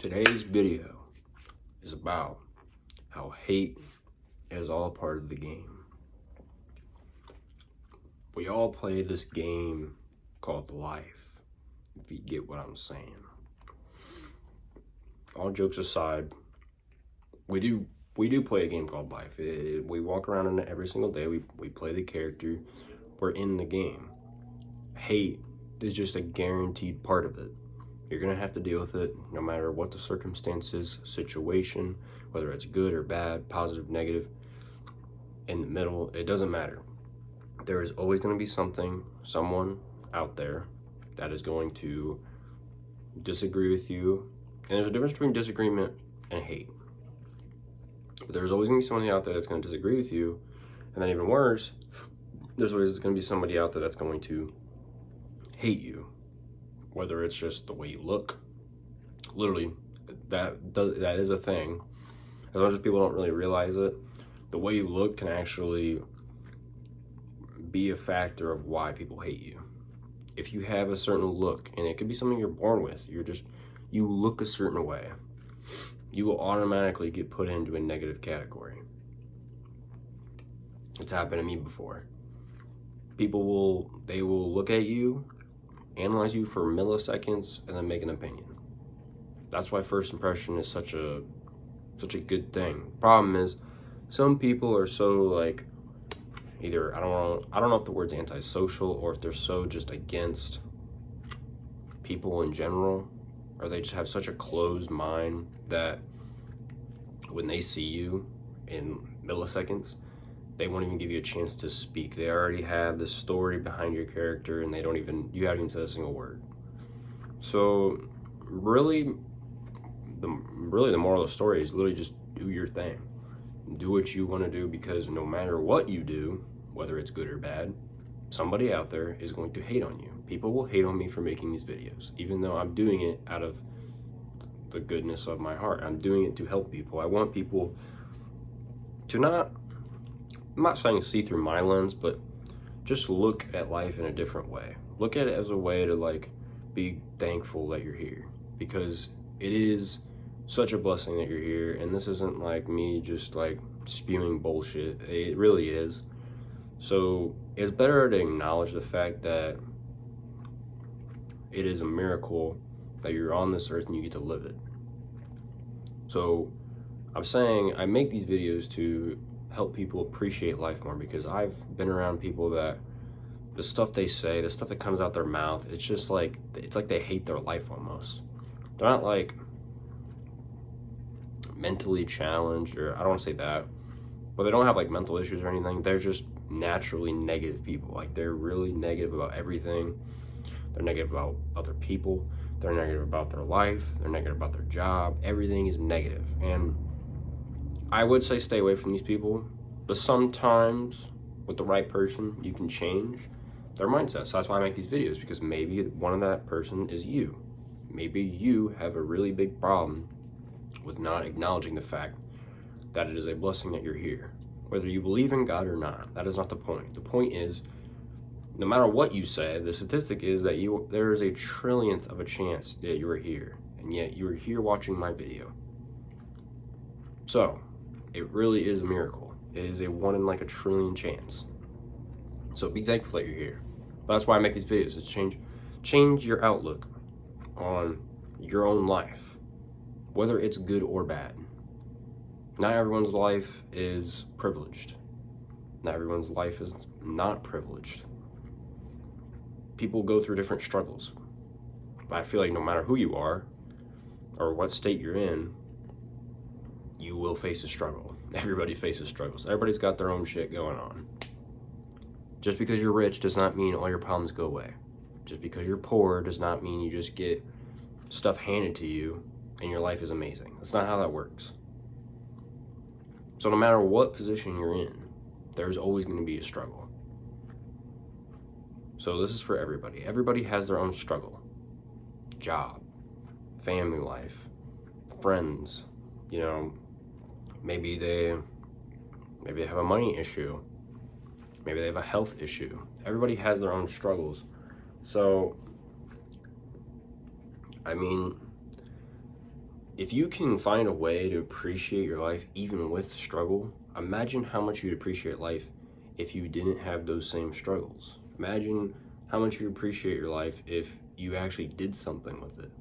Today's video is about how hate is all part of the game. We all play this game called life, if you get what I'm saying. All jokes aside, we do play a game called life. We walk around in it every single day. We play the character. We're in the game. Hate is just a guaranteed part of it. You're gonna have to deal with it no matter what the circumstances, situation, whether it's good or bad, positive, negative, in the middle, it doesn't matter. There is always gonna be someone out there that is going to disagree with you. And there's a difference between disagreement and hate. But there's always gonna be somebody out there that's gonna disagree with you. And then even worse, there's always gonna be somebody out there that's going to hate you. Whether it's just the way you look, literally, that is a thing. As much as people don't really realize it, the way you look can actually be a factor of why people hate you. If you have a certain look, and it could be something you're born with, you look a certain way, you will automatically get put into a negative category. It's happened to me before. People will look at you, analyze you for milliseconds, and then make an opinion. That's why first impression is such a good thing. Problem is, some people are so like, either I don't know if the word's antisocial or if they're so just against people in general, or they just have such a closed mind that when they see you in milliseconds, they won't even give you a chance to speak. They already have the story behind your character, and you haven't even said a single word. So really the moral of the story is literally just do your thing. Do what you want to do, because no matter what you do, whether it's good or bad, somebody out there is going to hate on you. People will hate on me for making these videos, even though I'm doing it out of the goodness of my heart. I'm doing it to help people. I want people to I'm not saying see through my lens, but just look at life in a different way. Look at it as a way to like be thankful that you're here, because it is such a blessing that you're here. And this isn't like me just like spewing bullshit. It really is. So it's better to acknowledge the fact that it is a miracle that you're on this earth and you get to live it. So I'm saying I make these videos to help people appreciate life more, because I've been around people that the stuff they say, the stuff that comes out their mouth, it's like they hate their life almost. They're not like mentally challenged, or I don't want to say that, but they don't have like mental issues or anything. They're just naturally negative people. Like, they're really negative about everything. They're negative about other people. They're negative about their life. They're negative about their job. Everything is negative. And I would say stay away from these people, but sometimes with the right person, you can change their mindset. So that's why I make these videos, because maybe one of that person is you. Maybe you have a really big problem with not acknowledging the fact that it is a blessing that you're here. Whether you believe in God or not, that is not the point. The point is, no matter what you say, the statistic is that there is a trillionth of a chance that you are here, and yet you are here watching my video. So it really is a miracle. It is a 1 in like a trillion chance. So be thankful that you're here. But that's why I make these videos. It's change your outlook on your own life, whether it's good or bad. Not everyone's life is privileged. Not everyone's life is not privileged. People go through different struggles. But I feel like no matter who you are or what state you're in, you will face a struggle. Everybody faces struggles. Everybody's got their own shit going on. Just because you're rich does not mean all your problems go away. Just because you're poor does not mean you just get stuff handed to you and your life is amazing. That's not how that works. So no matter what position you're in, there's always going to be a struggle. So this is for everybody. Everybody has their own struggle. Job, family life, friends, maybe they have a money issue. Maybe they have a health issue. Everybody has their own struggles. So, I mean, if you can find a way to appreciate your life even with struggle, imagine how much you'd appreciate life if you didn't have those same struggles. Imagine how much you appreciate your life if you actually did something with it.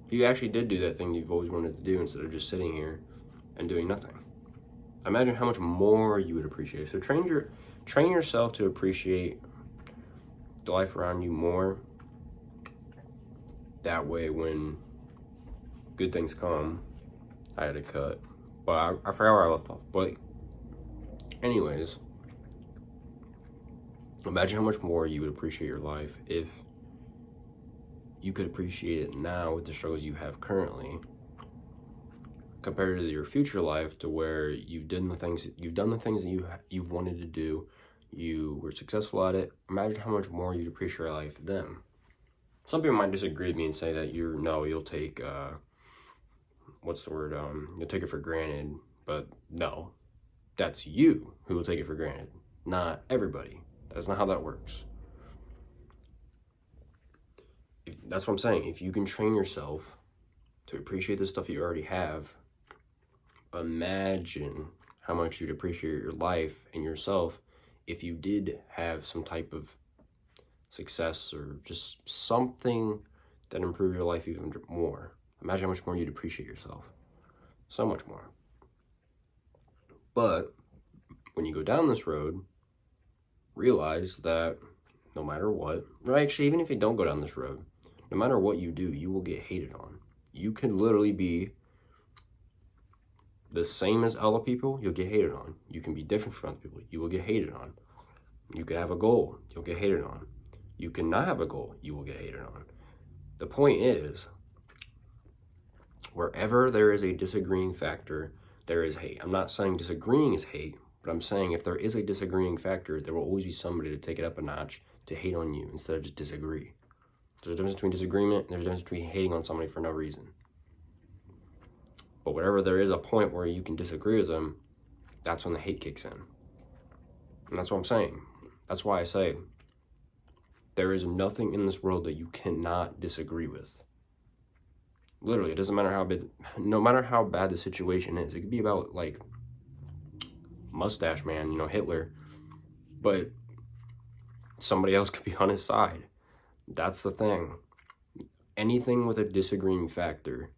If you actually did do that thing you've always wanted to do instead of just sitting here and doing nothing. Imagine how much more you would appreciate it. So train yourself to appreciate the life around you more. That way when good things come, I had to cut, but I forgot where I left off. But anyways, imagine how much more you would appreciate your life if you could appreciate it now with the struggles you have currently, compared to your future life, to where you've done the things that you've wanted to do, you were successful at it. Imagine how much more you'd appreciate your life then. Some people might disagree with me and say that you'll take you'll take it for granted, but no, that's you who will take it for granted, not everybody. That's not how that works. That's what I'm saying. If you can train yourself to appreciate the stuff you already have, imagine how much you'd appreciate your life and yourself if you did have some type of success or just something that improved your life even more. Imagine how much more you'd appreciate yourself. So much more. But when you go down this road, realize that no matter what, or actually even if you don't go down this road, no matter what you do, you will get hated on. You can literally be the same as other people, you'll get hated on. You can be different from other people, you will get hated on. You can have a goal, you'll get hated on. You cannot have a goal, you will get hated on. The point is, wherever there is a disagreeing factor, there is hate. I'm not saying disagreeing is hate, but I'm saying if there is a disagreeing factor, there will always be somebody to take it up a notch to hate on you instead of just disagree. There's a difference between disagreement and there's a difference between hating on somebody for no reason. But wherever there is a point where you can disagree with them, that's when the hate kicks in. And that's what I'm saying. That's why I say there is nothing in this world that you cannot disagree with. Literally, it doesn't matter how big, no matter how bad the situation is. It could be about like Mustache Man, Hitler, but somebody else could be on his side. That's the thing. Anything with a disagreeing factor,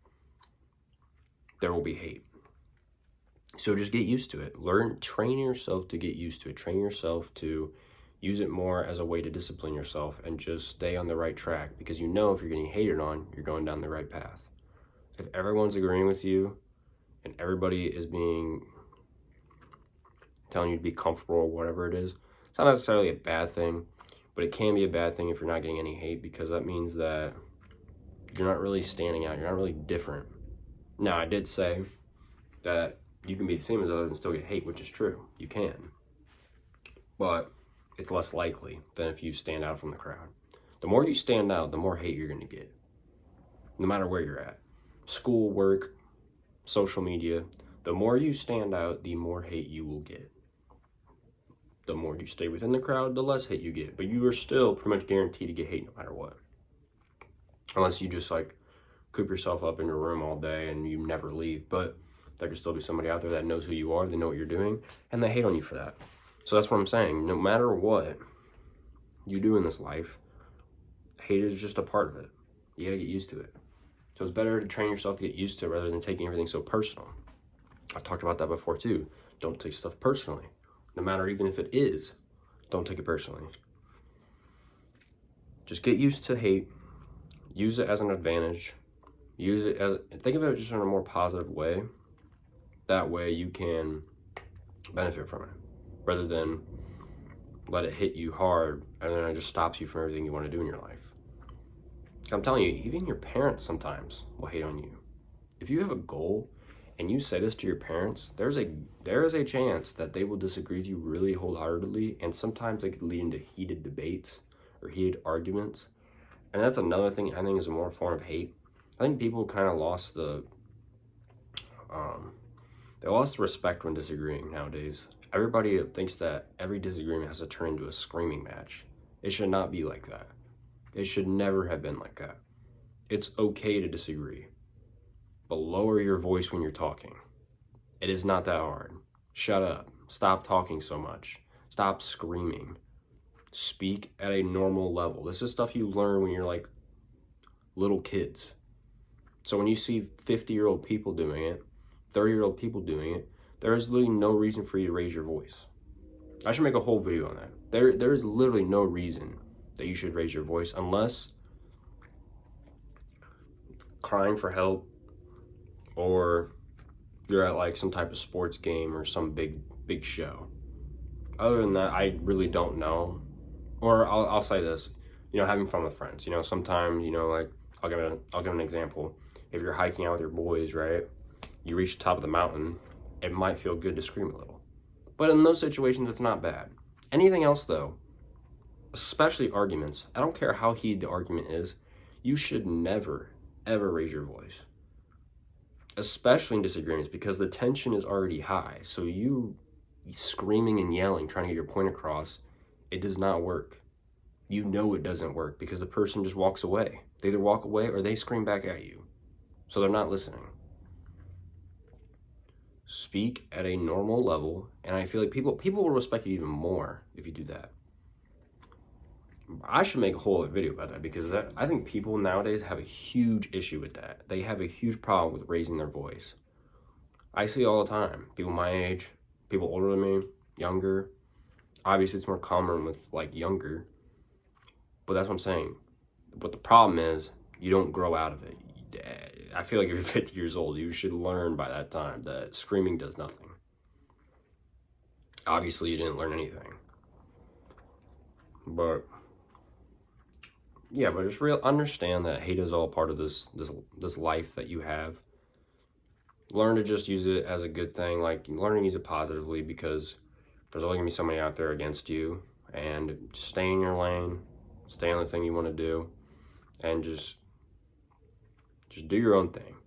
there will be hate. So just get used to it. Train yourself to get used to it. Train yourself to use it more as a way to discipline yourself and just stay on the right track, because if you're getting hated on, you're going down the right path. If everyone's agreeing with you and everybody is telling you to be comfortable or whatever it is, it's not necessarily a bad thing, but it can be a bad thing if you're not getting any hate, because that means that you're not really standing out. You're not really different. Now, I did say that you can be the same as others and still get hate, which is true. You can. But it's less likely than if you stand out from the crowd. The more you stand out, the more hate you're going to get, no matter where you're at. School, work, social media. The more you stand out, the more hate you will get. The more you stay within the crowd, the less hate you get. But you are still pretty much guaranteed to get hate no matter what. Unless you just coop yourself up in your room all day and you never leave. But there could still be somebody out there that knows who you are, they know what you're doing, and they hate on you for that. So that's what I'm saying. No matter what you do in this life, hate is just a part of it. You gotta get used to it. So it's better to train yourself to get used to it rather than taking everything so personal. I've talked about that before too. Don't take stuff personally. No matter even if it is, don't take it personally. Just get used to hate. Use it as an advantage. Think of it just in a more positive way. That way you can benefit from it, rather than let it hit you hard and then it just stops you from everything you want to do in your life. I'm telling you, even your parents sometimes will hate on you. If you have a goal and you say this to your parents, there is a chance that they will disagree with you really wholeheartedly, and sometimes it could lead into heated debates or heated arguments. And that's another thing I think is a more form of hate. I think people kind of lost the respect when disagreeing nowadays. Everybody thinks that every disagreement has to turn into a screaming match. It should not be like that. It should never have been like that. It's okay to disagree, but lower your voice when you're talking. It is not that hard. Shut up. Stop talking so much. Stop screaming. Speak at a normal level. This is stuff you learn when you're like little kids. So when you see 50-year-old people doing it, 30-year-old people doing it, there is literally no reason for you to raise your voice. I should make a whole video on that. There is literally no reason that you should raise your voice unless crying for help, or you're at like some type of sports game or some big show. Other than that, I really don't know. Or I'll say this, having fun with friends. Sometimes, like I'll give an example. If you're hiking out with your boys, right? You reach the top of the mountain, it might feel good to scream a little. But in those situations, it's not bad. Anything else though, especially arguments, I don't care how heated the argument is, you should never, ever raise your voice. Especially in disagreements, because the tension is already high. So you screaming and yelling, trying to get your point across, it does not work. You know it doesn't work because the person just walks away. They either walk away or they scream back at you. So they're not listening. Speak at a normal level, and I feel like people will respect you even more if you do that. I should make a whole other video about that, because I think people nowadays have a huge issue with that. They have a huge problem with raising their voice. I see it all the time. People my age, people older than me, younger. Obviously, it's more common with like younger, but that's what I'm saying. But the problem is, you don't grow out of it. I feel like if you're 50 years old, you should learn by that time that screaming does nothing. Obviously, you didn't learn anything. But yeah, but just understand that hate is all part of this life that you have. Learn to just use it as a good thing. Like, learn to use it positively, because there's always gonna be somebody out there against you. And just stay in your lane, stay on the thing you want to do, and just do your own thing.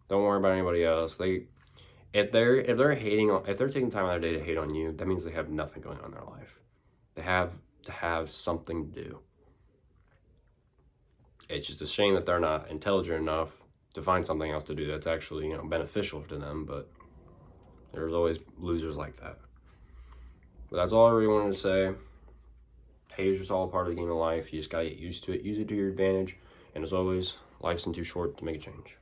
Don't worry about anybody else. If they're taking time out of their day to hate on you, that means they have nothing going on in their life. They have to have something to do. It's just a shame that they're not intelligent enough to find something else to do that's actually, beneficial to them, but there's always losers like that. But that's all I really wanted to say. Hate is just all a part of the game of life. You just gotta get used to it, use it to your advantage, and as always, life's too short to make a change.